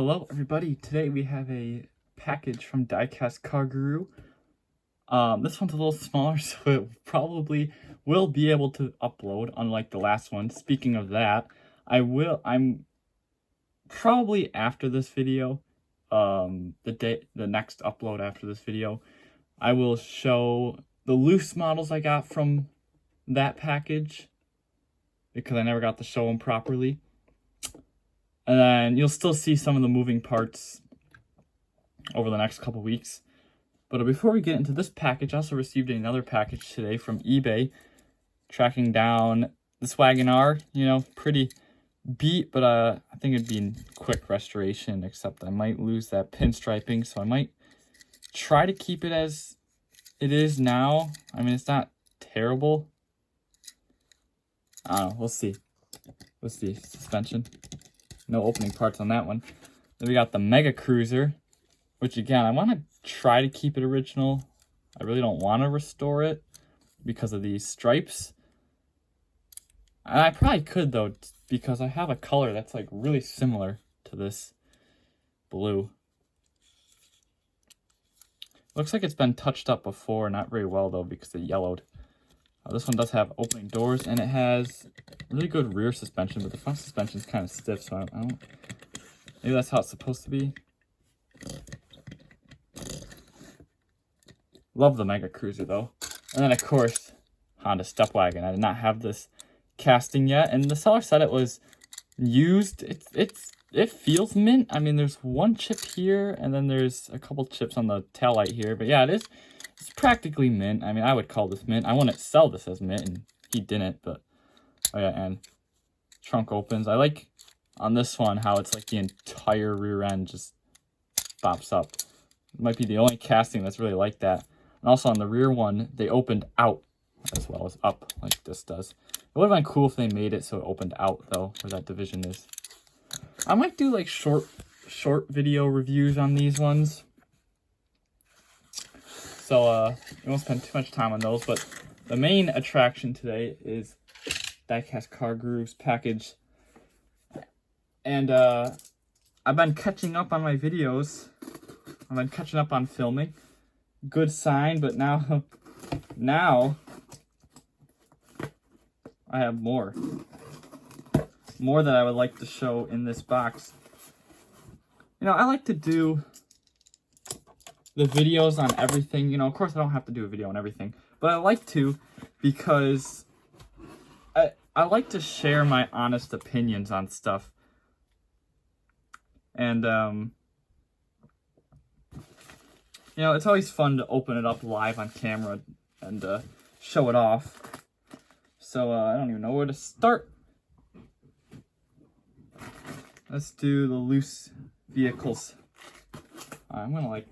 Hello everybody, today we have a package from Diecast Car. This one's a little smaller, so it probably will be able to upload, unlike the last one. Speaking of that, I'm probably after this video, the next upload after this video, I will show the loose models I got from that package, because I never got to show them properly. And then you'll still see some of the moving parts over the next couple weeks. But before we get into this package, I also received another package today from eBay, tracking down this Wagon R. You know, pretty beat, but I think it'd be in quick restoration, except I might lose that pinstriping, so I might try to keep it as it is now. I mean, it's not terrible. I don't know, we'll see. We'll see. Suspension. No opening parts on that one. Then we got the Mega Cruiser, which again, I want to try to keep it original. I really don't want to restore it because of these stripes. And I probably could though, because I have a color that's like really similar to this blue. Looks like it's been touched up before, not very well though because it yellowed. This one does have opening doors, and it has really good rear suspension, but the front suspension is kind of stiff, so I don't... Maybe that's how it's supposed to be. Love the Mega Cruiser, though. And then, of course, Honda Step Wagon. I did not have this casting yet, and the seller said it was used. It feels mint. I mean, there's one chip here, and then there's a couple chips on the taillight here, but yeah, it's practically mint. I mean, I would call this mint. I wouldn't sell this as mint, and he didn't, but... Oh yeah, and trunk opens. I like, on this one, how it's like the entire rear end just pops up. It might be the only casting that's really like that. And also on the rear one, they opened out as well as up, like this does. It would have been cool if they made it so it opened out, though, where that division is. I might do, like, short video reviews on these ones. So, we won't spend too much time on those, but the main attraction today is Diecast Car's package. And, I've been catching up on my videos. I've been catching up on filming. Good sign, but now I have more. More that I would like to show in this box. You know, I like to do the videos on everything. You know, of course I don't have to do a video on everything, but I like to because I like to share my honest opinions on stuff. And, you know, it's always fun to open it up live on camera and show it off. So, I don't even know where to start. Let's do the loose vehicles. I'm gonna like,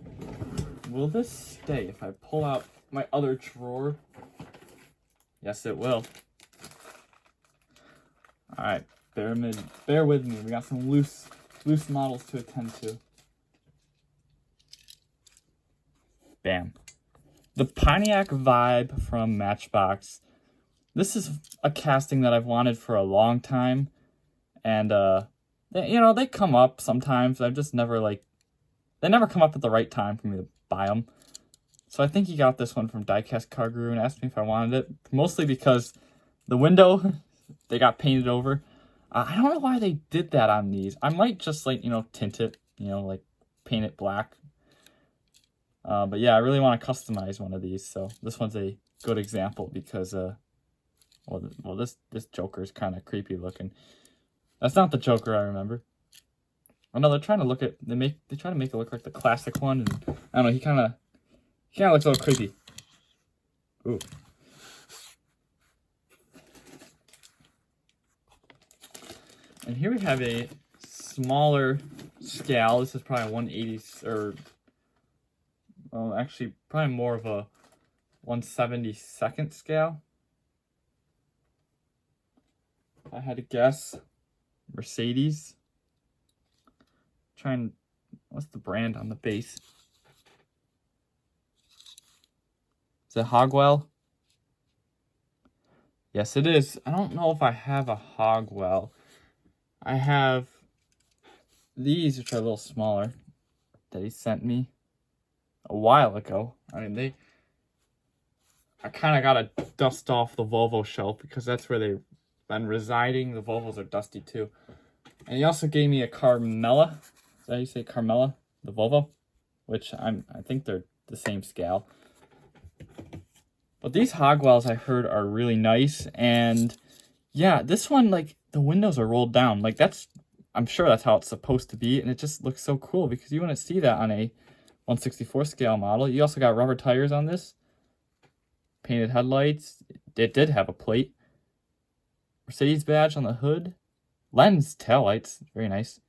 will this stay if I pull out my other drawer? Yes, it will. Alright, bear with me. We got some loose models to attend to. Bam. The Pontiac Vibe from Matchbox. This is a casting that I've wanted for a long time. And, you know, they come up sometimes. I've just never, like, they never come up at the right time for me to buy them. So I think he got this one from Diecast Car and asked me if I wanted it. Mostly because the window, they got painted over. I don't know why they did that on these. I might just, like, you know, tint it, you know, like, paint it black. But yeah, I really want to customize one of these. So this one's a good example because, well, this Joker is kind of creepy looking. That's not the Joker I remember. Oh no, they're trying to look at, they try to make it look like the classic one, and I don't know, he kind of looks a little creepy. Ooh. And here we have a smaller scale. This is probably 180, or, well, actually, probably more of a 1/72nd scale. If I had to guess. Mercedes. What's the brand on the base? Is it Hogwell? Yes, it is. I don't know if I have a Hogwell. I have these, which are a little smaller, that he sent me a while ago. I mean, I kind of got to dust off the Volvo shelf because that's where they've been residing. The Volvos are dusty too. And he also gave me a Carmella. Is that how you say Carmella? The Volvo? Which I think they're the same scale. But these Hogwells I heard are really nice. And yeah, this one, like, the windows are rolled down. Like, I'm sure that's how it's supposed to be. And it just looks so cool because you wouldn't see that on a 1/64 scale model. You also got rubber tires on this. Painted headlights. It did have a plate. Mercedes badge on the hood. Lens taillights. Very nice.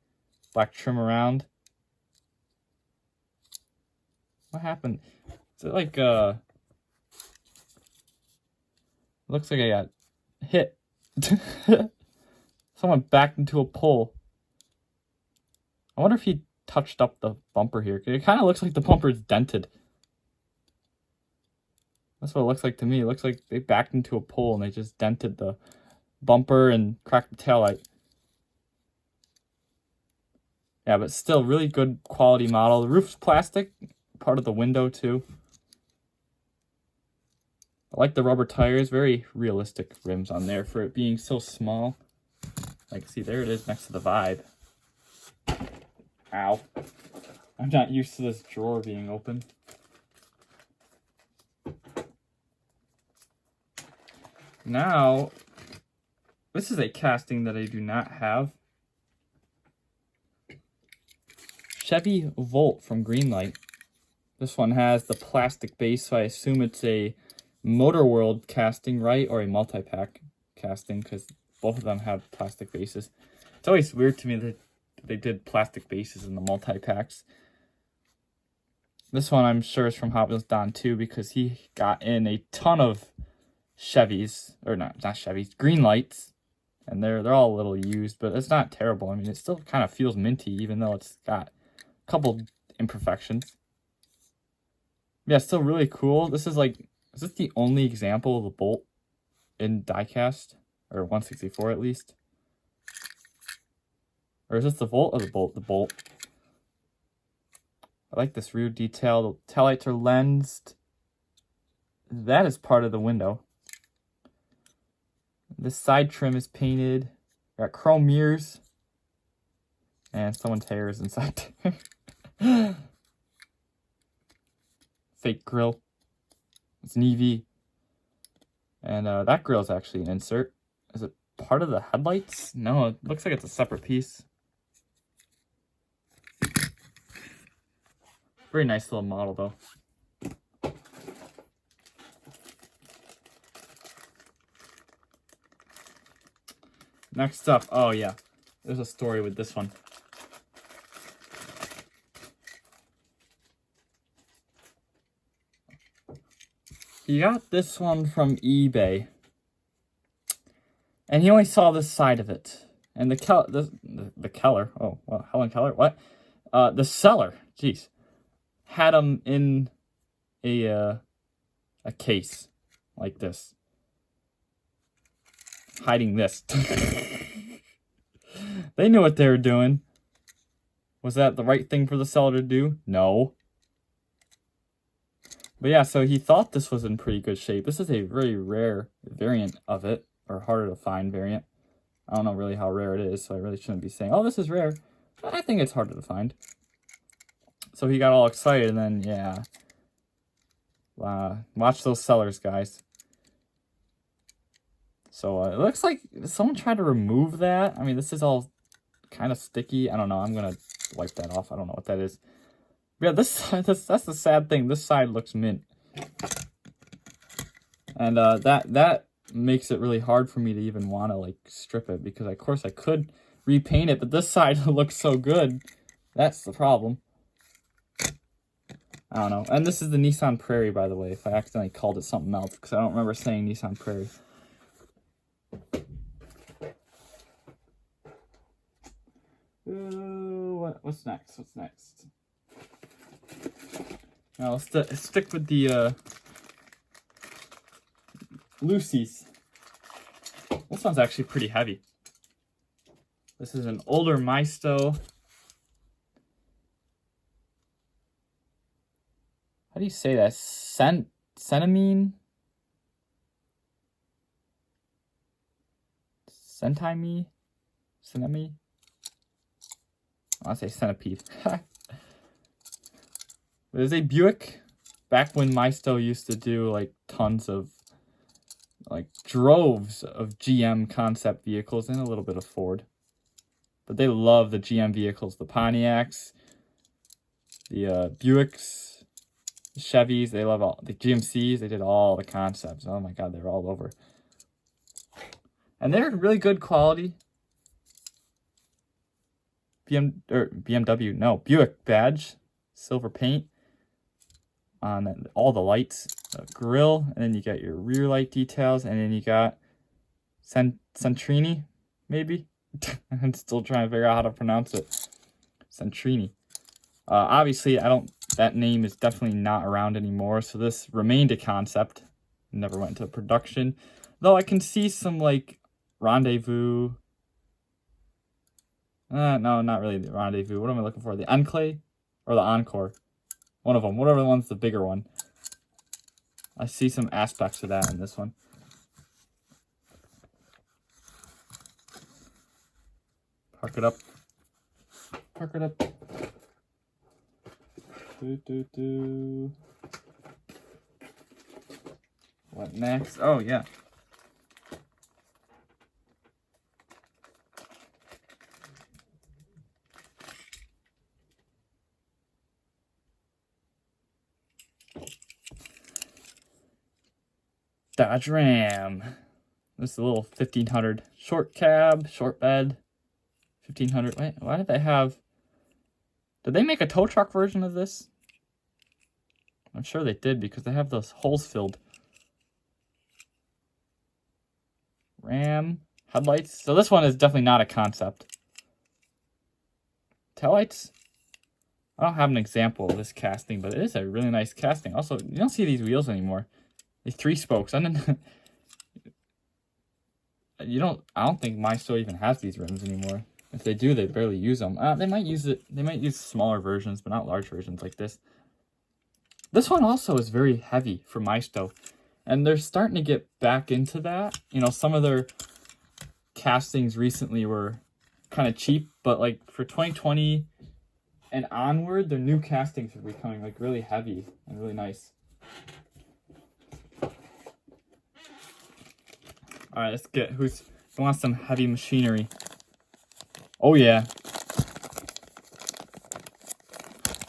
Black trim around. What happened? Is it like, looks like I got hit. Someone backed into a pole. I wonder if he touched up the bumper here. It kind of looks like the bumper is dented. That's what it looks like to me. It looks like they backed into a pole and they just dented the bumper and cracked the taillight. Yeah, but still really good quality model. The roof's plastic, part of the window too. I like the rubber tires, very realistic rims on there for it being so small. Like, see, there it is next to the Vibe. Ow. I'm not used to this drawer being open. Now, this is a casting that I do not have. Chevy Volt from Greenlight. This one has the plastic base, so I assume it's a Motor World casting, right? Or a multi-pack casting, because both of them have plastic bases. It's always weird to me that they did plastic bases in the multi-packs. This one I'm sure is from Hot Wheels Don too, because he got in a ton of Chevys, or not Chevys, Greenlights, and they're all a little used, but it's not terrible. I mean, it still kind of feels minty, even though it's got a couple imperfections. Yeah, still really cool. This is like, is this the only example of a Bolt in diecast? Or 1/64 at least? Or is this the Volt or the Bolt? The Bolt. I like this rear detail. The taillights are lensed. That is part of the window. This side trim is painted. Got chrome mirrors. And someone's hair is inside there. Fake grill. It's an EV. And that grill is actually an insert. Is it part of the headlights? No, it looks like it's a separate piece. Very nice little model, though. Next up, oh yeah, there's a story with this one. He got this one from eBay. And he only saw this side of it. And the Keller, oh, well, Helen Keller, what? The seller, jeez, had him in a case like this. Hiding this. They knew what they were doing. Was that the right thing for the seller to do? No. But yeah, so he thought this was in pretty good shape. This is a very rare variant of it, or harder to find variant. I don't know really how rare it is, so I really shouldn't be saying, oh, this is rare. I think it's harder to find. So he got all excited, and then, yeah. Watch those sellers, guys. So it looks like someone tried to remove that. I mean, this is all kind of sticky. I don't know. I'm going to wipe that off. I don't know what that is. Yeah, that's the sad thing. This side looks mint. And that makes it really hard for me to even want to, like, strip it. Because, of course, I could repaint it. But this side looks so good. That's the problem. I don't know. And this is the Nissan Prairie, by the way. If I accidentally called it something else. Because I don't remember saying Nissan Prairie. What's next? What's next? Now let's stick with the Lucy's. This one's actually pretty heavy. This is an older Maisto How do you say that? Centimine? Centime? Centime? I want to say centipede. There's a Buick. Back when Maisto used to do like tons of like droves of GM concept vehicles and a little bit of Ford. But they love the GM vehicles, the Pontiacs, the Buicks, the Chevys. They love all the GMCs. They did all the concepts. Oh my God, they're all over. And they're really good quality. Buick badge, silver paint on all the lights, the grill, and then you got your rear light details, and then you got Centrini, maybe? I'm still trying to figure out how to pronounce it. Centrini. Obviously, that name is definitely not around anymore, so this remained a concept. Never went into production. Though I can see some, like, Rendezvous. No, not really the Rendezvous. What am I looking for? The Enclave? Or the Encore? One of them. Whatever one's the bigger one. I see some aspects of that in this one. Park it up. Park it up. What next? Oh, yeah. Dodge Ram. This is a little 1500 short cab, short bed. 1500. Wait, why did they have... Did they make a tow truck version of this? I'm sure they did because they have those holes filled. Ram. Headlights. So this one is definitely not a concept. Taillights. I don't have an example of this casting, but it is a really nice casting. Also, you don't see these wheels anymore. These 3 spokes. I don't think Maisto even has these rims anymore. If they do, they barely use them. They might use it. They might use smaller versions, but not large versions like this. This one also is very heavy for Maisto, and they're starting to get back into that. You know, some of their castings recently were kind of cheap, but like for 2020 and onward, their new castings are becoming like really heavy and really nice. All right, let's get who wants some heavy machinery. Oh yeah.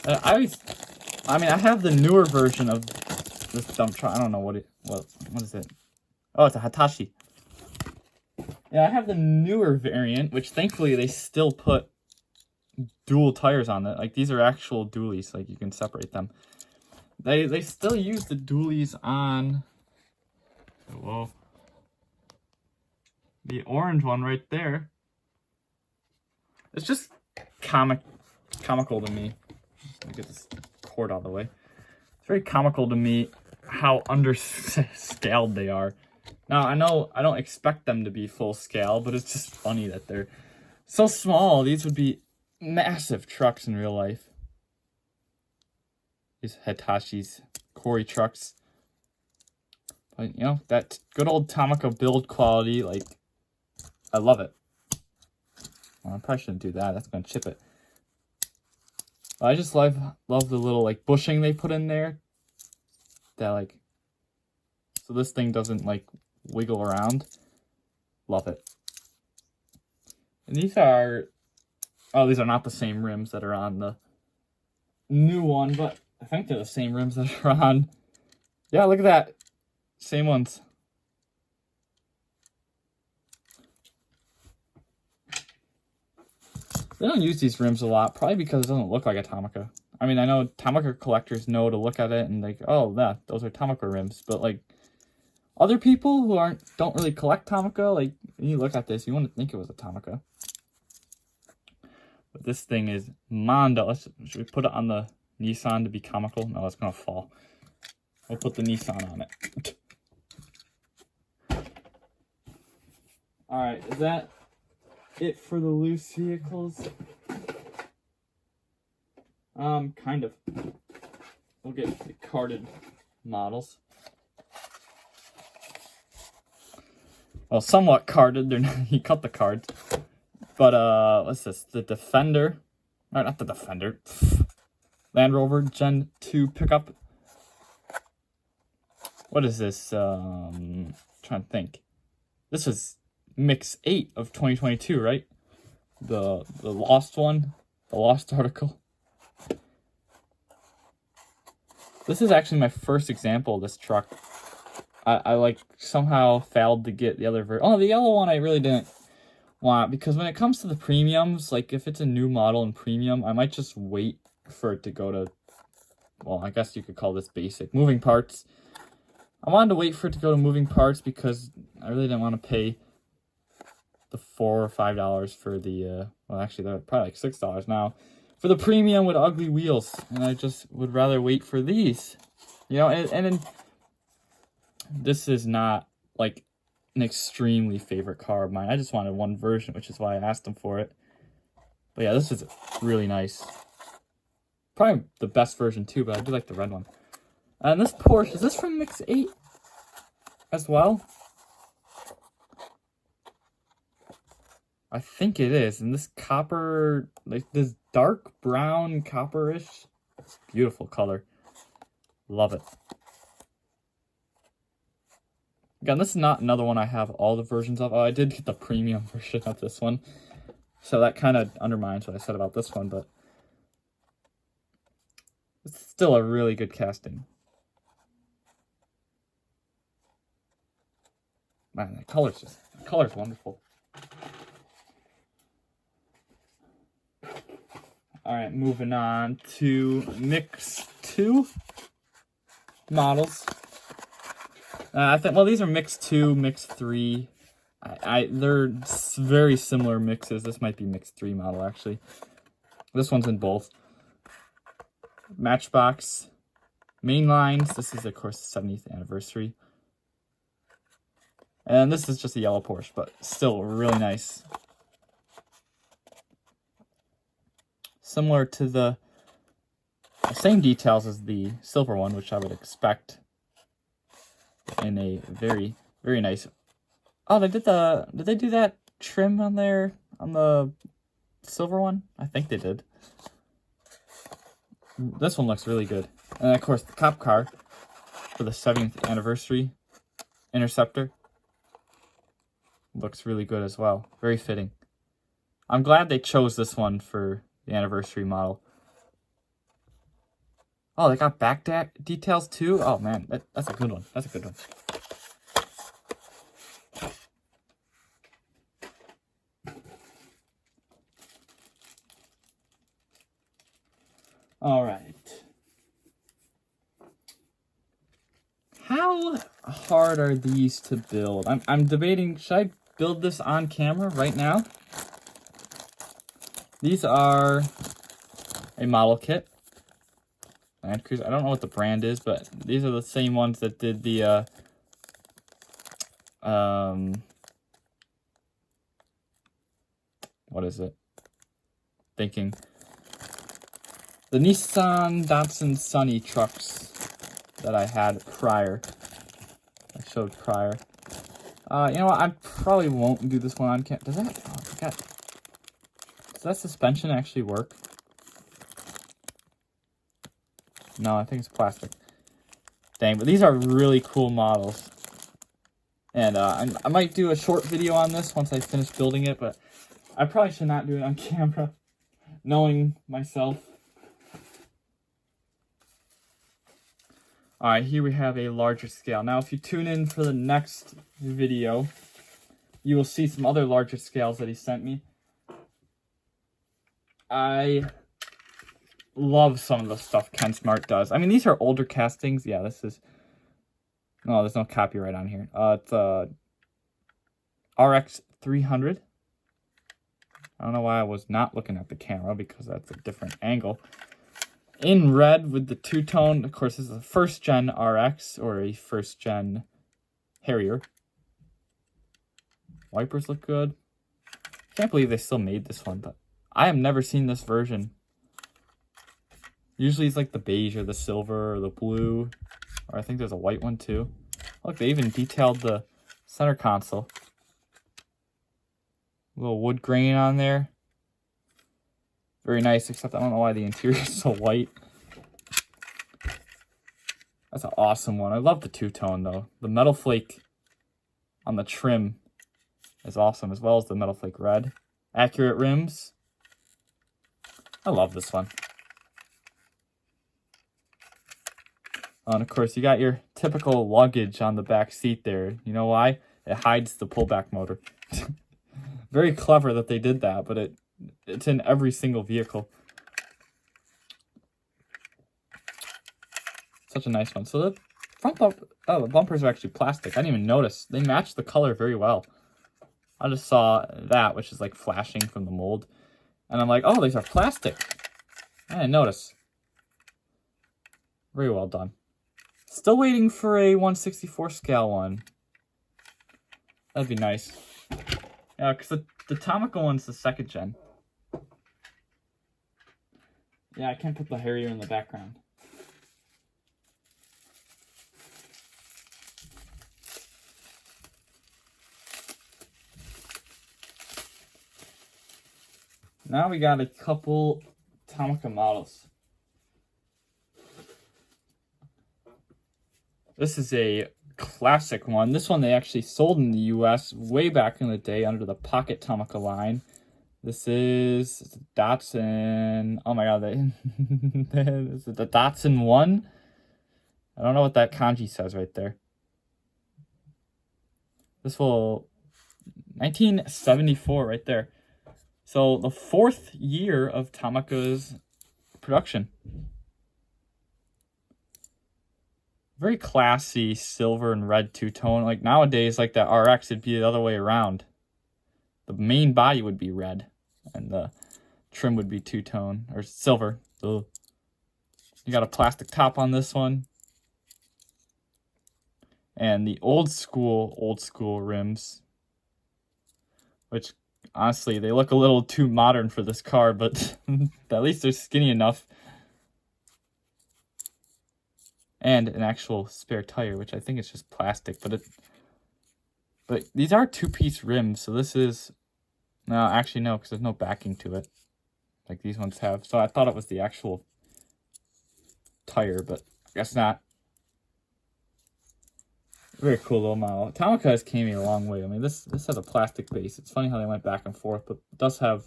I have the newer version of this dump truck. I don't know what is it? Oh, it's a Hitachi. Yeah, I have the newer variant, which thankfully they still put dual tires on it. Like these are actual dualies, like you can separate them. They still use the dualies on. Whoa. The orange one right there. It's just comical to me. Let me get this cord out of the way. It's very comical to me how underscaled they are. Now, I know I don't expect them to be full scale, but it's just funny that they're so small. These would be massive trucks in real life. These Hitachi's Corey trucks. But, you know, that good old Tomica build quality, like, I love it. Well, I probably shouldn't do that. That's going to chip it. I just love the little, like, bushing they put in there. That, like, so this thing doesn't, like, wiggle around. Love it. And these are not the same rims that are on the new one, but I think they're the same rims that are on. Yeah, look at that. Same ones. They don't use these rims a lot, probably because it doesn't look like a Tomica. I mean, I know Tomica collectors know to look at it and like, oh, yeah, those are Tomica rims. But like, other people who don't really collect Tomica, like, when you look at this, you wouldn't think it was a Tomica. But this thing is Mondo. Should we put it on the Nissan to be comical? No, it's gonna fall. We'll put the Nissan on it. All right, is that it for the loose vehicles? Kind of. we'll get the carded models. Well, somewhat carded. They're not, he cut the cards. But, what's this? The Defender. Or not the Defender. Land Rover Gen 2 pickup. What is this? Trying to think. This was Mix 8 of 2022, right? The lost one. The lost article. This is actually my first example of this truck. I like somehow failed to get the other version. Oh, the yellow one I really didn't want, because when it comes to the premiums, like if it's a new model in premium, I might just wait for it to go to, well, I guess you could call this basic. Moving parts. I wanted to wait for it to go to moving parts because I really didn't want to pay the $4 or $5 for the, well, actually they're probably like $6 now, for the premium with ugly wheels. And I just would rather wait for these. You know, and this is not like an extremely favorite car of mine. I just wanted one version, which is why I asked him for it. But yeah, this is really nice. Probably the best version too, but I do like the red one. And this Porsche, is this from Mix 8 as well? I think it is. And this copper, like this dark brown copperish, beautiful color. Love it. Again, this is not another one I have all the versions of. Oh, I did get the premium version of this one. So that kind of undermines what I said about this one, but it's still a really good casting. Man, the color's wonderful. All right, moving on to Mix 2 models. I think, well, these are Mix 2, Mix 3. They're very similar mixes. This might be Mix 3 model, actually. This one's in both. Matchbox. Main lines. This is, of course, the 70th anniversary. And this is just a yellow Porsche, but still really nice. Similar to the same details as the silver one, which I would expect in a very, very nice. Oh, did they do that trim on there on the silver one? I think they did. This one looks really good. And of course the cop car for the 70th anniversary Interceptor looks really good as well. Very fitting. I'm glad they chose this one for the anniversary model. Oh, they got back details too? Oh man, that's a good one. That's a good one. All right. How hard are these to build? I'm debating, should I build this on camera right now? These are a model kit. Land Cruiser. I don't know what the brand is, but these are the same ones that did the what is it? Thinking. The Nissan Datsun Sunny trucks that I had prior. I showed prior. You know what? I probably won't do this one on camera. Does that suspension actually work? No, I think it's plastic. Dang, but these are really cool models. And I might do a short video on this once I finish building it, but I probably should not do it on camera, knowing myself. Alright, here we have a larger scale. Now, if you tune in for the next video, you will see some other larger scales that he sent me. I love some of the stuff Ken Smart does. I mean, these are older castings. Yeah, this is... Oh, there's no copyright on here. It's RX 300. I don't know why I was not looking at the camera, because that's a different angle. In red with the two-tone. Of course, this is a first-gen RX, or a first-gen Harrier. Wipers look good. Can't believe they still made this one, but I have never seen this version Usually it's like the beige or the silver or the blue, or I think there's a white one too. Look, they even detailed the center console. A little wood grain on there. Very nice, except I don't know why the interior is so white. That's an awesome one. I love the two-tone though. The metal flake on the trim is awesome, as well as the metal flake red. Accurate rims. I love this one. And of course, you got your typical luggage on the back seat there. You know why? It hides the pullback motor. Very clever that they did that, but it's in every single vehicle. Such a nice one. So the front the bumpers are actually plastic. I didn't even notice. They match the color very well. I just saw that, which is like flashing from the mold. And I'm like, oh, these are plastic. I didn't notice. Very well done. Still waiting for a 1/64 scale one. That'd be nice. Yeah, because the Tomica one's the 2nd gen. Yeah, I can't put the Harrier in the background. Now we got a couple Tomica models. This is a classic one. This one they actually sold in the US way back in the day under the Pocket Tomica line. This is Datsun. Oh my god, this is the Datsun 1. I don't know what that kanji says right there. This will 1974 right there. So the 4th year of Tomica's production. Very classy silver and red two-tone. Like nowadays, like that RX, it'd be the other way around. The main body would be red, and the trim would be two-tone, or silver. Ugh. You got a plastic top on this one. And the old school rims. Which, honestly, they look a little too modern for this car, but at least they're skinny enough. And an actual spare tire, which I think is just plastic, but these are 2-piece rims, so this is, no, actually no, because there's no backing to it, like these ones have. So I thought it was the actual tire, but I guess not. Very cool little model. Tomica has came a long way. I mean, this has a plastic base. It's funny how they went back and forth, but it does have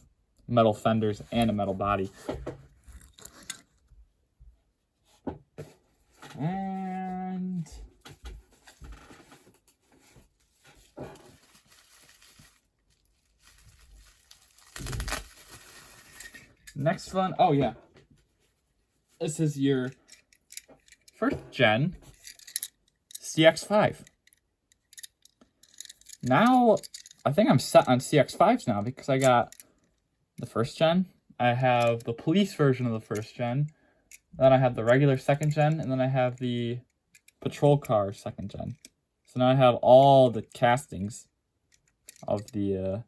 metal fenders and a metal body. And next one, oh yeah, this is your 1st gen CX5. Now, I think I'm set on CX5s now because I got the 1st gen. I have the police version of the 1st gen. Then I have the regular 2nd gen, and then I have the patrol car 2nd gen. So now I have all the castings of the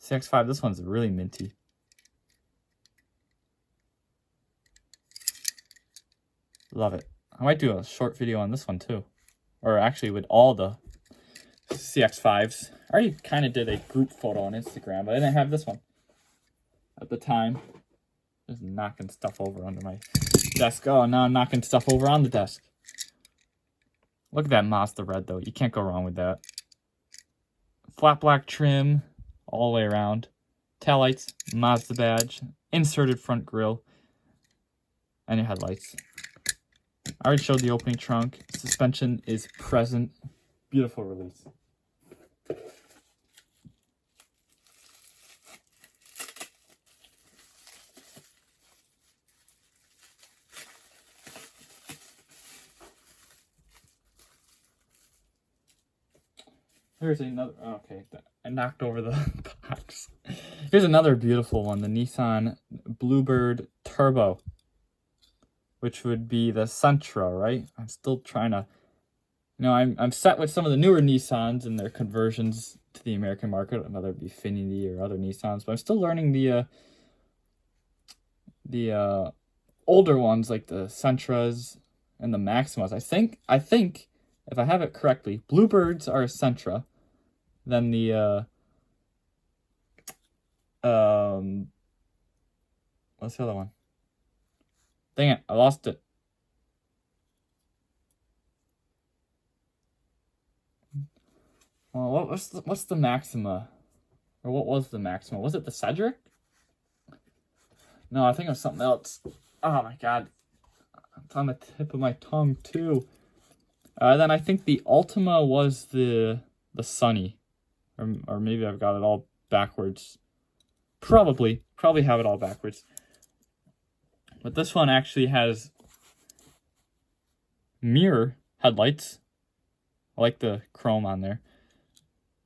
CX5. This one's really minty. Love it. I might do a short video on this one too. Or actually with all the CX5s. I already kind of did a group photo on Instagram, but I didn't have this one at the time. Just knocking stuff over under my desk. Oh, now I'm knocking stuff over on the desk. Look at that Mazda red, though. You can't go wrong with that. Flat black trim all the way around. Taillights, Mazda badge, inserted front grille, and your headlights. I already showed the opening trunk. Suspension is present. Beautiful release. Here's another, okay, I knocked over the box. Here's another beautiful one, the Nissan Bluebird Turbo, which would be the Sentra, right? I'm still trying to, I'm set with some of the newer Nissans and their conversions to the American market, whether it be Infiniti or other Nissans, but I'm still learning the older ones like the Sentras and the Maximas. I think if I have it correctly, Bluebirds are a Sentra. Then the what's the other one? Dang it, I lost it. Well, what's the Maxima? Or what was the Maxima? Was it the Cedric? No, I think it was something else. Oh my god. It's on the tip of my tongue too. Then I think the Ultima was the Sunny. Or maybe I've got it all backwards. Probably have it all backwards. But this one actually has mirror headlights. I like the chrome on there.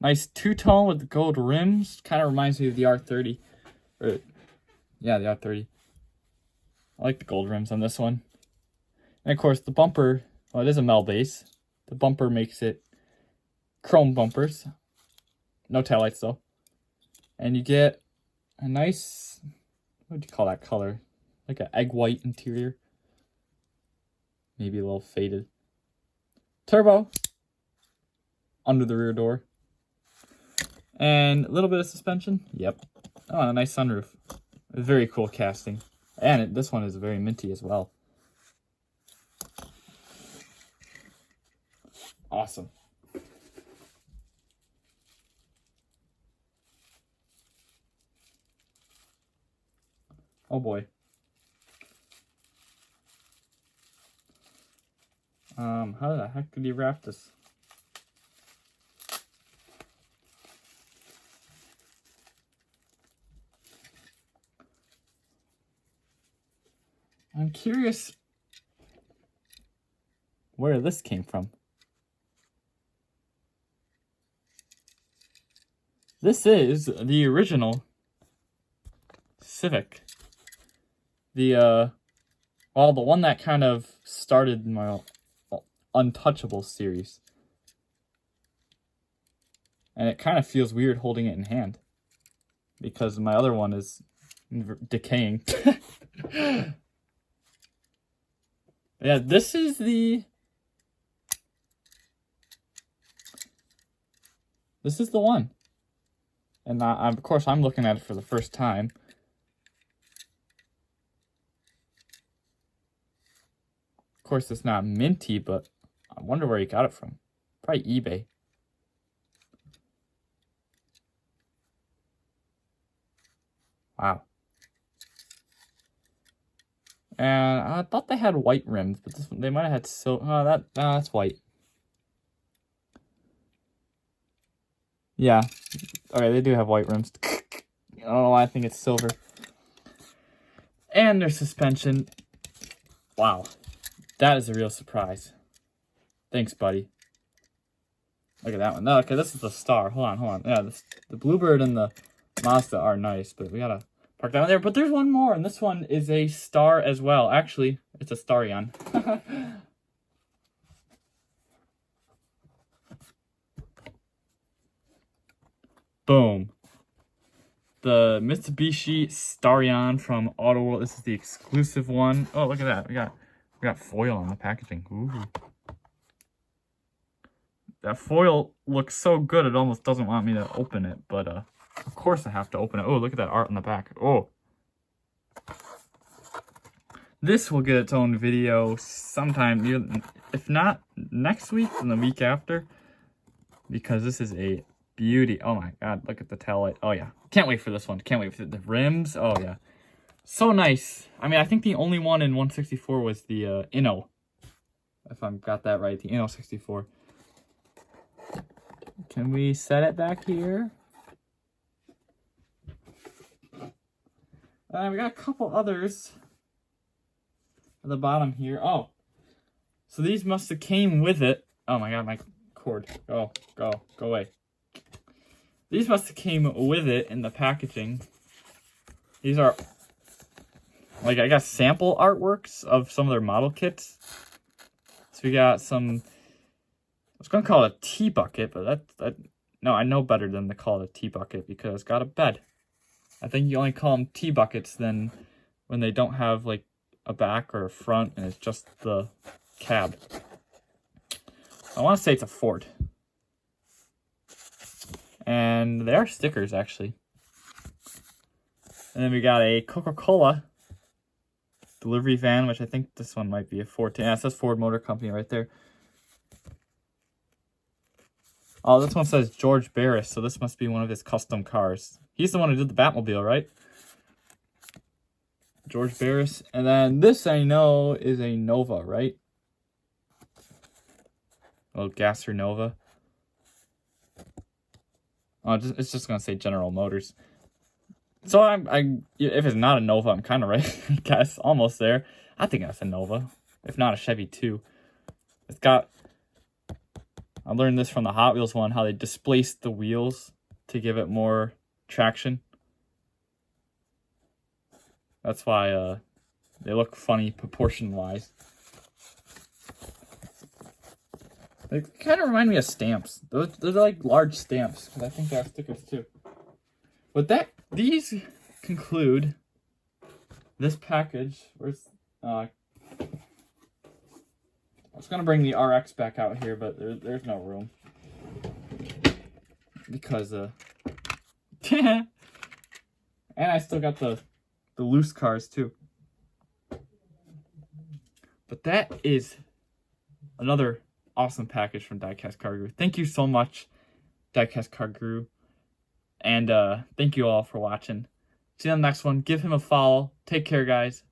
Nice two-tone with the gold rims. Kind of reminds me of the R30. Yeah, the R30. I like the gold rims on this one. And of course, the bumper, well, it is a Mel base. The bumper makes it chrome bumpers. No taillights, though. And you get a nice, what would you call that color? Like an egg white interior. Maybe a little faded. Turbo. Under the rear door. And a little bit of suspension. Yep. Oh, and a nice sunroof. A very cool casting. And this one is very minty as well. Awesome. Oh boy. How the heck did he wrap this? I'm curious where this came from. This is the original Civic. The one that kind of started my Untouchable series. And it kind of feels weird holding it in hand. Because my other one is decaying. Yeah, this is the one. And of course, I'm looking at it for the first time. Of course, it's not minty, but I wonder where he got it from. Probably eBay. Wow. And I thought they had white rims, but this one, they might have had silver. Oh, that's white. Yeah. Okay, they do have white rims. I don't know why I think it's silver. And their suspension. Wow. That is a real surprise. Thanks, buddy. Look at that one. No, okay, this is the Star. Hold on. Yeah, the Bluebird and the Mazda are nice, but we gotta park that one there. But there's one more, and this one is a Star as well. Actually, it's a Starion. Boom. The Mitsubishi Starion from Auto World. This is the exclusive one. Oh, look at that. We got foil on the packaging. Ooh. That foil looks so good, it almost doesn't want me to open it, but of course I have to open it. Oh, look at that art on the back. Oh. This will get its own video sometime, if not next week, then the week after, because this is a beauty. Oh my god, look at the tail light. Oh yeah, can't wait for this one. Can't wait for the rims. Oh yeah, so nice. I mean, I think the only one in 164 was the Inno, if I've got that right, the Inno 64. Can we set it back here? We got a couple others at the bottom here. Oh, so these must have came with it. Oh my god, my cord. Go away. These must have came with it in the packaging. These are, like, I guess, sample artworks of some of their model kits. So we got some, I was going to call it a tea bucket, but no, I know better than to call it a tea bucket because it's got a bed. I think you only call them tea buckets then when they don't have, like, a back or a front, and it's just the cab. I want to say it's a Ford. And they are stickers, actually. And then we got a Coca-Cola delivery van, which I think this one might be a Ford. Yeah, it says Ford Motor Company right there. Oh, this one says George Barris, so this must be one of his custom cars. He's the one who did the Batmobile, right? George Barris. And then this I know is a Nova, right? A little Gasser Nova. Oh, it's just gonna say General Motors. So if it's not a Nova, I'm kind of right. I guess almost there. I think that's a Nova, if not a Chevy too. It's got. I learned this from the Hot Wheels one, how they displaced the wheels to give it more traction. That's why they look funny proportion-wise. They kind of remind me of stamps. Those are like large stamps, because I think they have stickers too. But these conclude this package. I was going to bring the RX back out here, but there's no room. Because, and I still got the loose cars, too. But that is another awesome package from Diecast Car Guru. Thank you so much, Diecast Car Guru. And thank you all for watching. See you on the next one. Give him a follow. Take care, guys.